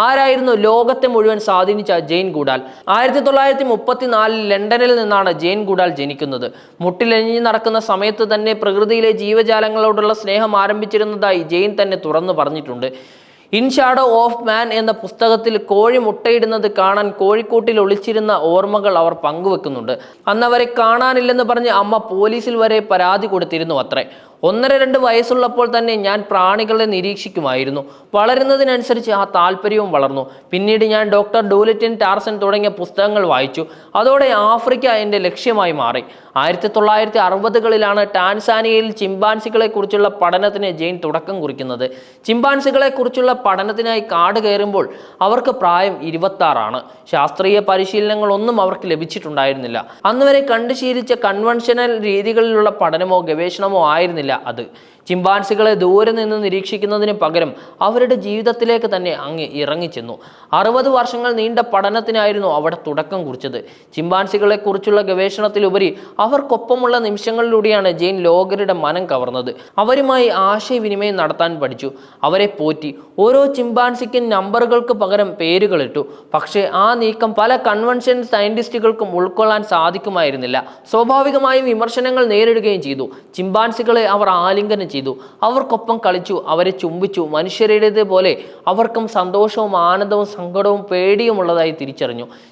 ആരായിരുന്നു ലോകത്തെ മുഴുവൻ സ്വാധീനിച്ച ജെയിൻ ഗുഡാൽ? 1934 ലണ്ടനിൽ നിന്നാണ് ജെയിൻ ഗുഡാൽ ജനിക്കുന്നത്. മുട്ടിലെഞ്ഞു നടക്കുന്ന സമയത്ത് തന്നെ പ്രകൃതിയിലെ ജീവജാലങ്ങളോടുള്ള സ്നേഹം ആരംഭിച്ചിരുന്നതായി ജെയിൻ തന്നെ തുറന്നു പറഞ്ഞിട്ടുണ്ട്. ഇൻ ഷാഡോ ഓഫ് മാൻ എന്ന പുസ്തകത്തിൽ കോഴി മുട്ടയിടുന്നത് കാണാൻ കോഴിക്കൂട്ടിൽ ഒളിച്ചിരുന്ന ഓർമ്മകൾ അവർ പങ്കുവെക്കുന്നുണ്ട്. അന്നവരെ കാണാനില്ലെന്ന് പറഞ്ഞ് അമ്മ പോലീസിൽ വരെ പരാതി കൊടുത്തിരുന്നു അത്രേ. 1-2 വയസ്സുള്ളപ്പോൾ തന്നെ ഞാൻ പ്രാണികളെ നിരീക്ഷിക്കുമായിരുന്നു. വളരുന്നതിനനുസരിച്ച് ആ താല്പര്യവും വളർന്നു. പിന്നീട് ഞാൻ ഡോക്ടർ ഡൂലിറ്റിൻ, ടാർസൻ തുടങ്ങിയ പുസ്തകങ്ങൾ വായിച്ചു. അതോടെ ആഫ്രിക്ക എൻ്റെ ലക്ഷ്യമായി മാറി. 1960കളിലാണ് ടാൻസാനിയയിൽ ചിമ്പാൻസികളെ കുറിച്ചുള്ള പഠനത്തിന് ജെയിൻ തുടക്കം കുറിക്കുന്നത്. ചിമ്പാൻസികളെ കുറിച്ചുള്ള പഠനത്തിനായി കാട് കയറുമ്പോൾ അവർക്ക് പ്രായം 26 ശാസ്ത്രീയ പരിശീലനങ്ങളൊന്നും അവർക്ക് ലഭിച്ചിട്ടുണ്ടായിരുന്നില്ല. അന്നുവരെ കണ്ടുശീലിച്ച കൺവെൻഷനൽ രീതികളിലുള്ള പഠനമോ ഗവേഷണമോ ആയിരുന്നില്ല അത്. ചിമ്പാൻസികളെ ദൂരെ നിന്ന് നിരീക്ഷിക്കുന്നതിന് പകരം അവരുടെ ജീവിതത്തിലേക്ക് തന്നെ അങ്ങ് ഇറങ്ങിച്ചെന്നു. 60 വർഷങ്ങൾ നീണ്ട പഠനത്തിനായിരുന്നു അവിടെ തുടക്കം കുറിച്ചത്. ചിമ്പാൻസികളെ കുറിച്ചുള്ള ഗവേഷണത്തിലുപരി അവർക്കൊപ്പമുള്ള നിമിഷങ്ങളിലൂടെയാണ് ജെയിൻ ലോകരുടെ മനം കവർന്നത്. അവരുമായി ആശയവിനിമയം നടത്താൻ പഠിച്ചു. അവരെ പോറ്റി. ഓരോ ചിമ്പാൻസിക്കും നമ്പറുകൾക്ക് പകരം പേരുകളിട്ടു. പക്ഷേ ആ നീക്കം പല കൺവെൻഷൻ സയന്റിസ്റ്റുകൾക്കും ഉൾക്കൊള്ളാൻ സാധിക്കുമായിരുന്നില്ല. സ്വാഭാവികമായും വിമർശനങ്ങൾ നേരിടുകയും ചെയ്തു. ചിമ്പാൻസികളെ അവർ ആലിംഗനം ചെയ്തു. അവർക്കൊപ്പം കളിച്ചു, അവരെ ചുംബിച്ചു. മനുഷ്യരുടേതുപോലെ അവർക്കും സന്തോഷവും ആനന്ദവും സങ്കടവും പേടിയും ഉള്ളതായി തിരിച്ചറിഞ്ഞു.